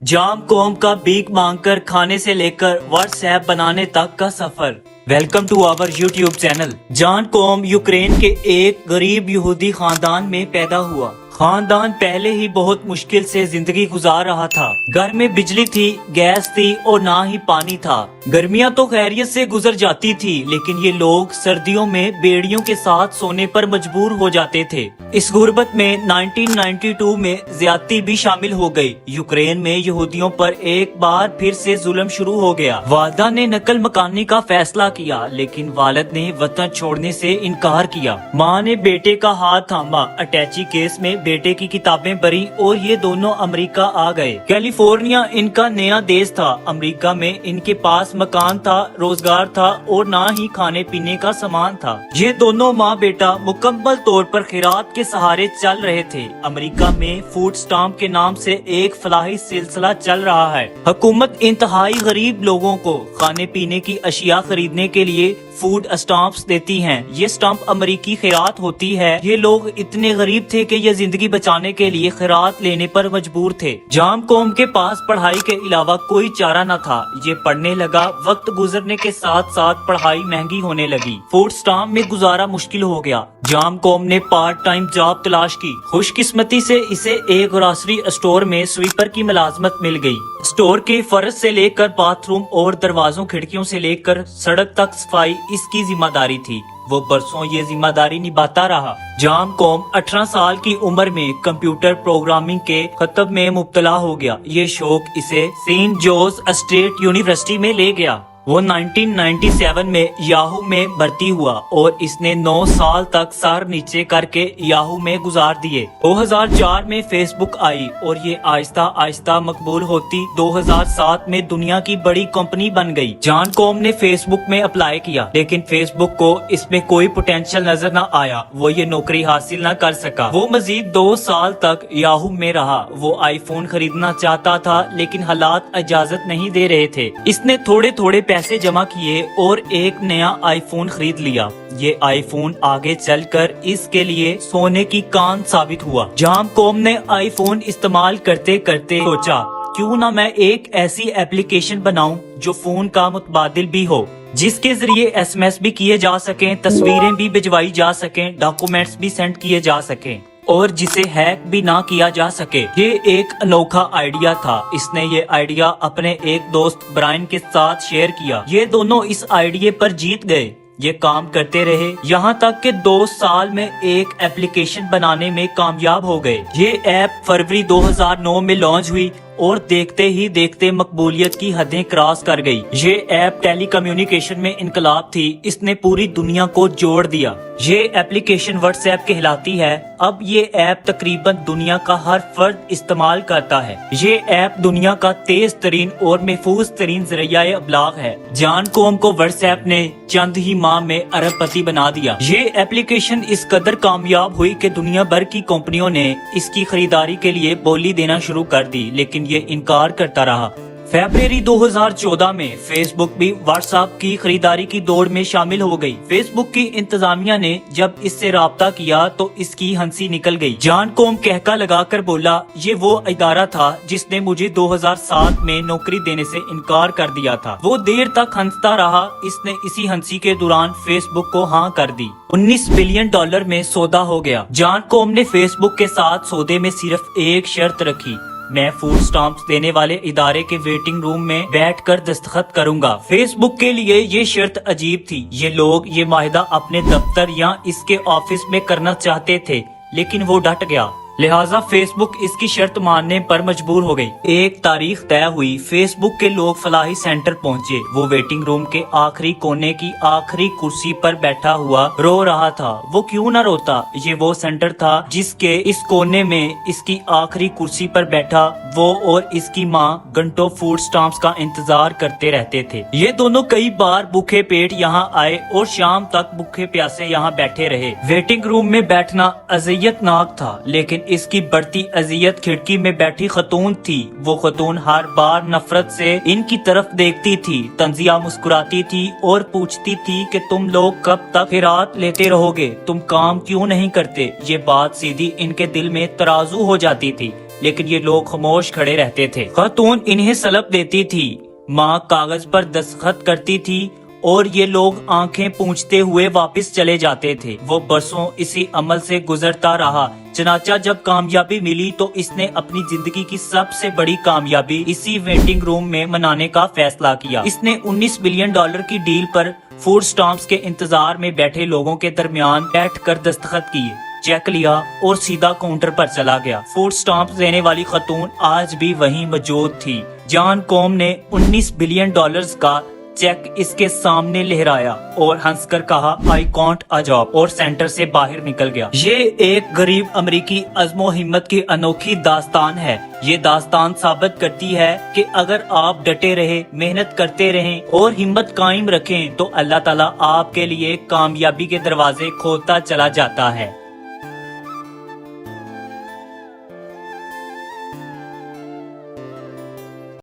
जाम कौम का भीख मांगकर खाने से लेकर व्हाट्सएप बनाने तक का सफर। Welcome to our YouTube channel. जान कौम यूक्रेन के एक गरीब यहूदी खानदान में पैदा हुआ। खानदान पहले ही बहुत मुश्किल से जिंदगी गुजार रहा था। घर में बिजली थी, गैस थी और ना ही पानी था। गर्मियां तो खैरियत से गुजर जाती थी, लेकिन ये लोग सर्दियों में बेड़ियों के साथ सोने पर मजबूर हो जाते थे। इस गुर्बत में 1992 में ज्यादती भी शामिल हो गई। यूक्रेन में यहूदियों पर एक बार फिर से जुल्म शुरू हो गया। वालदा ने नकल मकानी का फैसला किया, लेकिन वालिद ने वतन छोड़ने से इनकार किया। माँ ने बेटे का हाथ थामा। अटैची केस में बेटे की किताबें भरी और ये दोनों अमेरिका आ गए। कैलिफोर्निया इनका नया देश था। अमेरिका में इनके पास मकान था, रोजगार था और ना ही खाने पीने का सामान था। ये दोनों माँ बेटा मुकम्मल तौर पर खैरात के सहारे चल रहे थे। अमेरिका में फूड स्टाम्प के नाम से एक फलाही सिलसिला चल रहा है। हुकूमत इंतहाई गरीब लोगों को खाने पीने की अशिया खरीदने के लिए फूड स्टाम्प्स देती हैं। ये स्टाम्प अमेरिकी खैरात होती है। ये लोग इतने गरीब थे कि ये जिंदगी बचाने के लिए खैरात लेने पर मजबूर थे। जाम कौम के पास पढ़ाई के अलावा कोई चारा न था। ये पढ़ने लगा। वक्त गुजरने के साथ साथ पढ़ाई महंगी होने लगी। फूड स्टाम्प में गुजारा मुश्किल हो गया। जाम कौम ने पार्ट टाइम जॉब तलाश की। खुशकिस्मती से इसे एक ग्रोसरी स्टोर में स्वीपर की मुलाजमत मिल गई। स्टोर के फर्श से लेकर बाथरूम और दरवाजों खिड़कियों से लेकर सड़क तक सफाई इसकी जिम्मेदारी थी। वो बरसों ये जिम्मेदारी निभाता रहा। जाम कौम 18 साल की उम्र में कंप्यूटर प्रोग्रामिंग के खतब में मुब्तला हो गया। ये शौक इसे सेंट जोस स्टेट यूनिवर्सिटी में ले गया। वो 1997 में याहू में भर्ती हुआ और इसने 9 साल तक सर नीचे करके याहू में गुजार दिए। 2004 में फेसबुक आई और ये आहिस्ता आहिस्ता मकबूल होती 2007 में दुनिया की बड़ी कंपनी बन गई। जान कौम ने फेसबुक में अप्लाई किया, लेकिन फेसबुक को इसमें कोई पोटेंशियल नजर न आया। वो ये नौकरी हासिल न कर सका। वो मजीद 2 साल तक याहू में रहा। वो आईफोन खरीदना चाहता था, लेकिन हालात इजाजत नहीं दे रहे थे। इसने थोड़े थोड़े पैसे जमा किए और एक नया आईफोन खरीद लिया। ये आईफोन आगे चलकर इसके लिए सोने की कान साबित हुआ। जाम कौम ने आईफोन इस्तेमाल करते करते सोचा, क्यों ना मैं एक ऐसी एप्लीकेशन बनाऊं जो फोन का मुतबादिल भी हो, जिसके जरिए SMS भी किए जा सकें, तस्वीरें भी भिजवाई जा सकें, डॉक्यूमेंट्स भी सेंड किए जा सकें और जिसे हैक भी ना किया जा सके। ये एक अनोखा आइडिया था। इसने ये आइडिया अपने एक दोस्त ब्रायन के साथ शेयर किया। ये दोनों इस आइडिया पर जीत गए। ये काम करते रहे, यहाँ तक कि 2 साल में एक एप्लीकेशन बनाने में कामयाब हो गए। ये ऐप फरवरी 2009 में लॉन्च हुई और देखते ही देखते मकबूलियत की हदें क्रॉस कर गई। ये ऐप टेली कम्युनिकेशन में इनकलाब थी। इसने पूरी दुनिया को जोड़ दिया। ये एप्लीकेशन व्हाट्सएप कहलाती है। अब ये ऐप तकरीबन दुनिया का हर फर्द इस्तेमाल करता है। ये ऐप दुनिया का तेज तरीन और महफूज तरीन जरिया अबलाग है। जान कौम को व्हाट्सएप ने चंद ही माह में अरबपति बना दिया। ये एप्लीकेशन इस कदर कामयाब हुई कि दुनिया भर की कंपनियों ने इसकी खरीदारी के लिए बोली देना शुरू कर दी, लेकिन ये इनकार करता रहा। फरवरी 2014 में फेसबुक भी व्हाट्सएप की खरीदारी की दौड़ में शामिल हो गई। फेसबुक की इंतजामिया ने जब इससे राब्ता किया तो इसकी हंसी निकल गई। जान कौम कहका लगाकर बोला, ये वो इदारा था जिसने मुझे 2007 में नौकरी देने से इनकार कर दिया था। वो देर तक हंसता रहा। इसने इसी हंसी के दौरान फेसबुक को हाँ कर दी। $19 बिलियन में सौदा हो गया। जान कौम ने फेसबुक के साथ सौदे में सिर्फ एक शर्त रखी, मैं फूड स्टाम्प्स देने वाले इदारे के वेटिंग रूम में बैठकर दस्तखत करूंगा। फेसबुक के लिए ये शर्त अजीब थी। ये लोग ये माहिदा अपने दफ्तर या इसके ऑफिस में करना चाहते थे, लेकिन वो डट गया। लिहाजा फेसबुक इसकी शर्त मानने पर मजबूर हो गई। एक तारीख तय हुई। फेसबुक के लोग फलाही सेंटर पहुंचे। वो वेटिंग रूम के आखिरी कोने की आखिरी कुर्सी पर बैठा हुआ रो रहा था। वो क्यों न रोता? ये वो सेंटर था जिसके इस कोने में इसकी आखिरी कुर्सी पर बैठा वो और इसकी माँ घंटों फूड स्टाम्प्स का इंतजार करते रहते थे। ये दोनों कई बार भूखे पेट यहाँ आए और शाम तक भूखे प्यासे यहाँ बैठे रहे। वेटिंग रूम में बैठना अज़ियतनाक था, लेकिन इसकी बढ़ती अजियत खिड़की में बैठी खतून थी। वो खतून हर बार नफरत से इनकी तरफ देखती थी। तंजिया मुस्कुराती थी और पूछती थी कि तुम लोग कब तक खैरात लेते रहोगे, तुम काम क्यों नहीं करते। ये बात सीधी इनके दिल में तराजू हो जाती थी। लेकिन ये लोग खामोश खड़े रहते थे। खातून इन्हें सलप देती थी, माँ कागज पर दस्तखत करती थी और ये लोग आंखें पूंछते हुए वापस चले जाते थे। वो बरसों इसी अमल से गुजरता रहा। चनाचा जब कामयाबी मिली तो इसने अपनी जिंदगी की सबसे बड़ी कामयाबी इसी वेटिंग रूम में मनाने का फैसला किया। इसने $19 बिलियन की डील पर फूड स्टैम्प्स के इंतजार में बैठे लोगों के दरमियान बैठकर दस्तखत किए, चेक लिया और सीधा काउंटर पर चला गया। फूड स्टैम्प्स देने वाली खातून आज भी वहीं मौजूद थी। जॉन कॉम ने $19 बिलियन का चेक इसके सामने लहराया और हंसकर कहा, आई कॉन्ट अ जॉब, और सेंटर से बाहर निकल गया। ये एक गरीब अमरीकी अज़्मो हिम्मत की अनोखी दास्तान है। ये दास्तान साबित करती है कि अगर आप डटे रहे, मेहनत करते रहें और हिम्मत कायम रखें तो अल्लाह ताला आपके लिए कामयाबी के दरवाजे खोलता चला जाता है।